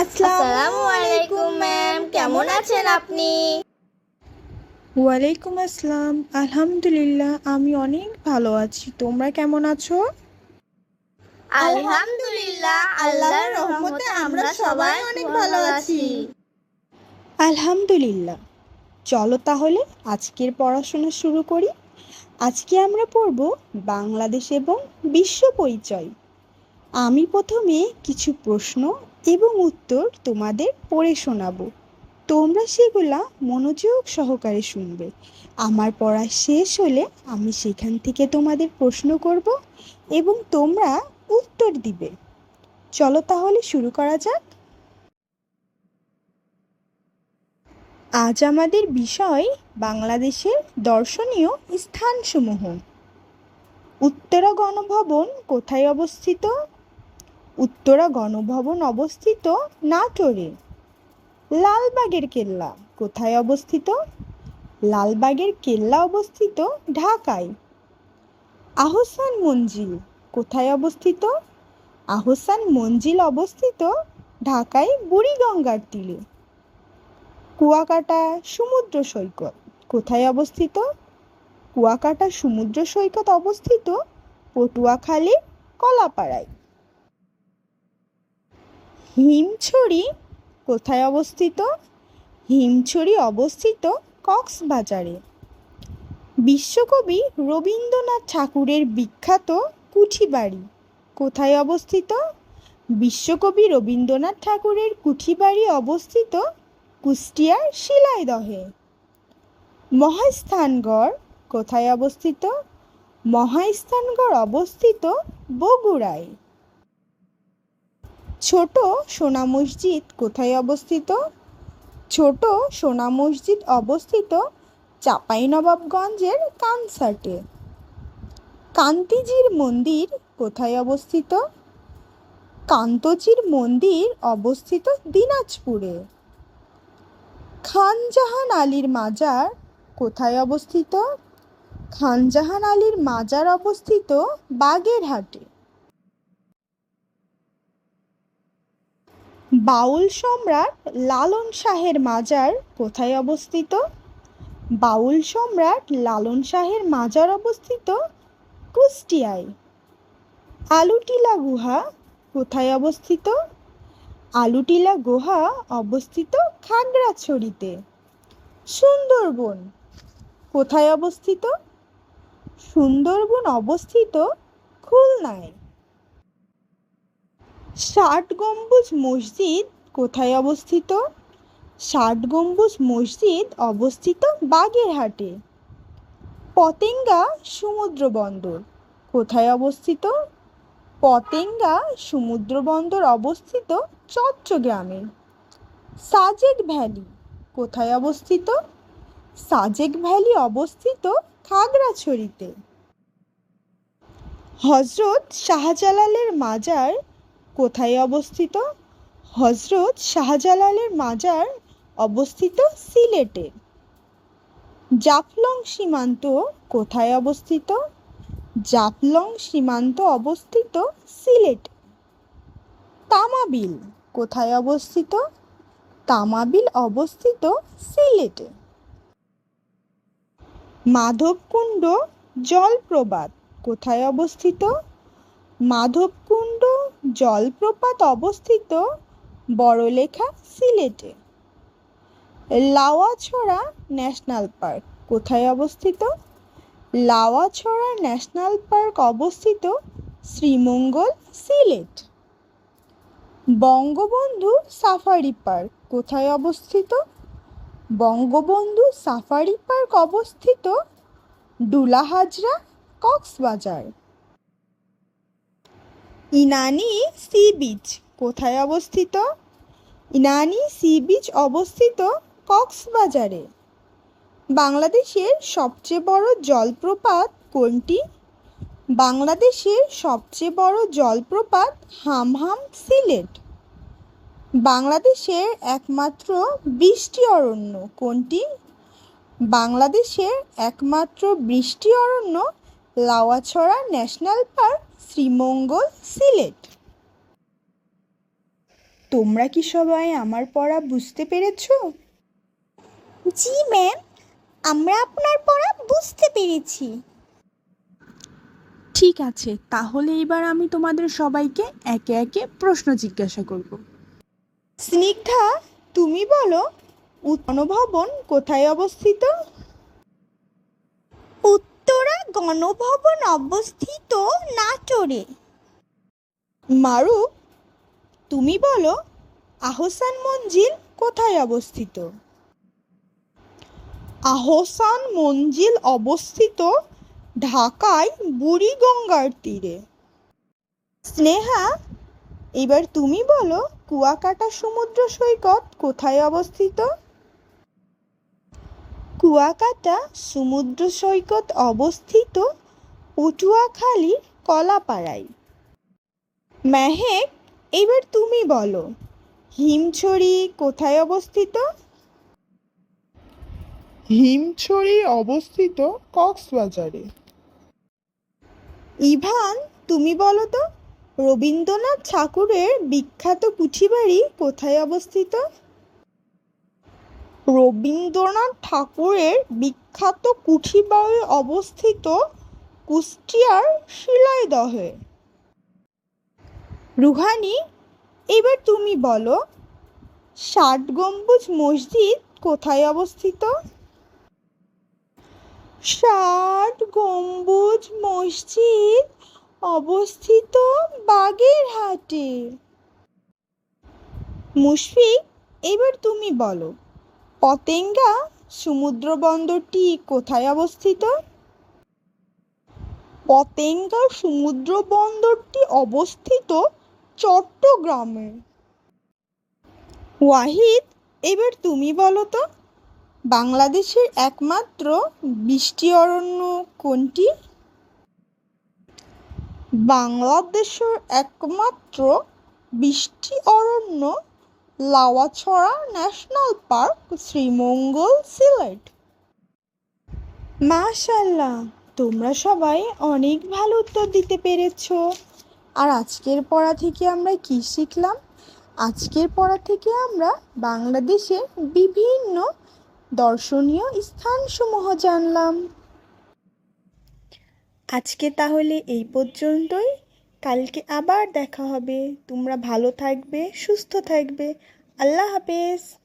আসসালামু আলাইকুম ম্যাম, কেমন আছেন আপনি? ওয়ালাইকুম আসসালাম। আলহামদুলিল্লাহ, আমি অনেক ভালো আছি। তোমরা কেমন আছো? আলহামদুলিল্লাহ, আল্লাহর রহমতে আমরা সবাই অনেক ভালো আছি। আলহামদুলিল্লাহ। চলো তাহলে আজকের পড়াশোনা শুরু করি। আজকে আমরা পড়ব বাংলাদেশ এবং বিশ্ব পরিচয়। আমি প্রথমে কিছু প্রশ্ন এবং উত্তর তোমাদের পড়ে শোনাবো। তোমরা সেগুলা মনোযোগ সহকারে শুনবে। আমার পড়া শেষ হলে আমি সেখান থেকে তোমাদের প্রশ্ন করব এবং তোমরা উত্তর দিবে। চলো তাহলে শুরু করা যাক। আজ আমাদের বিষয় বাংলাদেশের দর্শনীয় স্থানসমূহ। উত্তরা গণভবন কোথায় অবস্থিত? উত্তরা গণভবন অবস্থিত নাটোরে। লালবাগের কেল্লা কোথায় অবস্থিত? লালবাগের কেল্লা অবস্থিত ঢাকায়। আহসান মঞ্জিল কোথায় অবস্থিত? আহসান মঞ্জিল অবস্থিত ঢাকায় বুড়িগঙ্গার তীরে। কুয়াকাটা সমুদ্র সৈকত কোথায় অবস্থিত? কুয়াকাটা সমুদ্র সৈকত অবস্থিত পটুয়াখালীর কলাপাড়ায়। হিমছড়ি কোথায় অবস্থিত? হিমছড়ি অবস্থিত কক্সবাজারে। বিশ্বকবি রবীন্দ্রনাথ ঠাকুরের বিখ্যাত কুঠিবাড়ি কোথায় অবস্থিত? বিশ্বকবি রবীন্দ্রনাথ ঠাকুরের কুঠিবাড়ি অবস্থিত কুষ্টিয়ার শিলাইদহে। মহাস্থানগড় কোথায় অবস্থিত? মহাস্থানগড় অবস্থিত বগুড়ায়। ছোট সোনা মসজিদ কোথায় অবস্থিত? ছোট সোনা মসজিদ অবস্থিত চাঁপাইনবাবগঞ্জের কানসাটে। কান্তিজির মন্দির কোথায় অবস্থিত? কান্তজির মন্দির অবস্থিত দিনাজপুরে। খানজাহান আলীর মাজার কোথায় অবস্থিত? খানজাহান আলীর মাজার অবস্থিত বাগেরহাটে। বাউল সম্রাট লালন শাহের মাজার কোথায় অবস্থিত? বাউল সম্রাট লালন শাহের মাজার অবস্থিত কুষ্টিয়ায়। আলুটিলা গুহা কোথায় অবস্থিত? আলুটিলা গুহা অবস্থিত খাগড়াছড়িতে। সুন্দরবন কোথায় অবস্থিত? সুন্দরবন অবস্থিত খুলনায়। ৬০ গম্বুজ মসজিদ কোথায় অবস্থিত? ৬০ গম্বুজ মসজিদ অবস্থিত বাগেরহাটে। পতেঙ্গা সমুদ্র বন্দর কোথায় অবস্থিত? পতেঙ্গা সমুদ্র বন্দর অবস্থিত চট্টগ্রামে। সাজেক ভ্যালি কোথায় অবস্থিত? সাজেক ভ্যালি অবস্থিত খাগড়াছড়িতে। হজরত শাহজালালের মাজার কোথায় অবস্থিত? হজরত শাহজালালের মাজার অবস্থিত সিলেটে। জাফলং সীমান্ত কোথায় অবস্থিত? জাফলং সীমান্ত অবস্থিত সিলেট। তামাবিল কোথায় অবস্থিত? তামাবিল অবস্থিত সিলেটে। মাধবকুণ্ড জলপ্রপাত কোথায় অবস্থিত? মাধবকুণ্ড জলপ্রপাত অবস্থিত বড়লেখা সিলেটে। লাওয়াছড়া ন্যাশনাল পার্ক কোথায় অবস্থিত? লাওয়াছড়া ন্যাশনাল পার্ক অবস্থিত শ্রীমঙ্গল সিলেট। বঙ্গবন্ধু সাফারি পার্ক কোথায় অবস্থিত? বঙ্গবন্ধু সাফারি পার্ক অবস্থিত ডুলাহাজরা কক্সবাজার। ইনানি সি বিচ কোথায় অবস্থিত? ইনানি সি বিচ অবস্থিত কক্সবাজারে। বাংলাদেশের সবচেয়ে বড় জলপ্রপাত কোনটি? বাংলাদেশের সবচেয়ে বড় জলপ্রপাত হামহাম সিলেট। বাংলাদেশের একমাত্র বৃষ্টি অরণ্য কোনটি? বাংলাদেশের একমাত্র বৃষ্টি অরণ্য লাউয়াছড়া ন্যাশনাল পার্ক, শ্রীমঙ্গল, সিলেট। তোমরা কি সবাই আমার পড়া বুঝতে পেরেছো? জি ম্যাম, আমরা আপনার পড়া বুঝতে পেরেছি। ঠিক আছে, তাহলে এবার আমি তোমাদের সবাইকে একে একে প্রশ্ন জিজ্ঞাসা করব। স্নিগ্ধা, তুমি বলো গণভবন কোথায় অবস্থিত? উত্তরা গণভবন অবস্থিত নাটোরে। মারুফ, তুমি বলো আহসান মঞ্জিল কোথায় অবস্থিত? আহসান মঞ্জিল অবস্থিত ঢাকায় বুড়িগঙ্গার তীরে। স্নেহা, এবার তুমি বলো কুয়াকাটা সমুদ্র সৈকত কোথায় অবস্থিত? কুয়াকাটা সমুদ্র সৈকত অবস্থিত পটুয়াখালীর কলাপাড়ায়। মেহেক, এবার তুমি বলো হিমছড়ি কোথায় অবস্থিত? হিমছড়ি অবস্থিত কক্সবাজারে। ইভান, তুমি বলো তো রবীন্দ্রনাথ ঠাকুরের বিখ্যাত কুঠিবাড়ি কোথায় অবস্থিত? রবীন্দ্রনাথ ঠাকুরের বিখ্যাত কুঠিবাড়ি অবস্থিত কুষ্টিয়ার শিলাইদহে। রুহানি, এবার তুমি বলো ষাট গম্বুজ মসজিদ কোথায় অবস্থিত? ষাট গম্বুজ মসজিদ অবস্থিত বাগেরহাটে। মুশফিক, এবার তুমি বলো পতেঙ্গা সমুদ্র বন্দরটি কোথায় অবস্থিত? পতেঙ্গা সমুদ্র বন্দরটি অবস্থিত চট্টগ্রামে। ওয়াহিদ, এবার তুমি বলো তো বাংলাদেশের একমাত্র বৃষ্টি অরণ্য কোনটি? বাংলাদেশের একমাত্র বৃষ্টি অরণ্য লাউয়াছড়া ন্যাশনাল পার্ক, শ্রীমঙ্গল, সিলেট। মাশাআল্লাহ, তোমরা সবাই অনেক ভালো উত্তর দিতে পেরেছো। আর আজকের পড়া থেকে আমরা কি শিখলাম? আজকের পড়া থেকে আমরা বাংলাদেশের বিভিন্ন দর্শনীয় স্থানসমূহ জানলাম। আজকে তাহলে এই পর্যন্তই। কালকে আবার দেখা হবে। তোমরা ভালো থাকবে, সুস্থ থাকবে। আল্লাহ হাফেজ।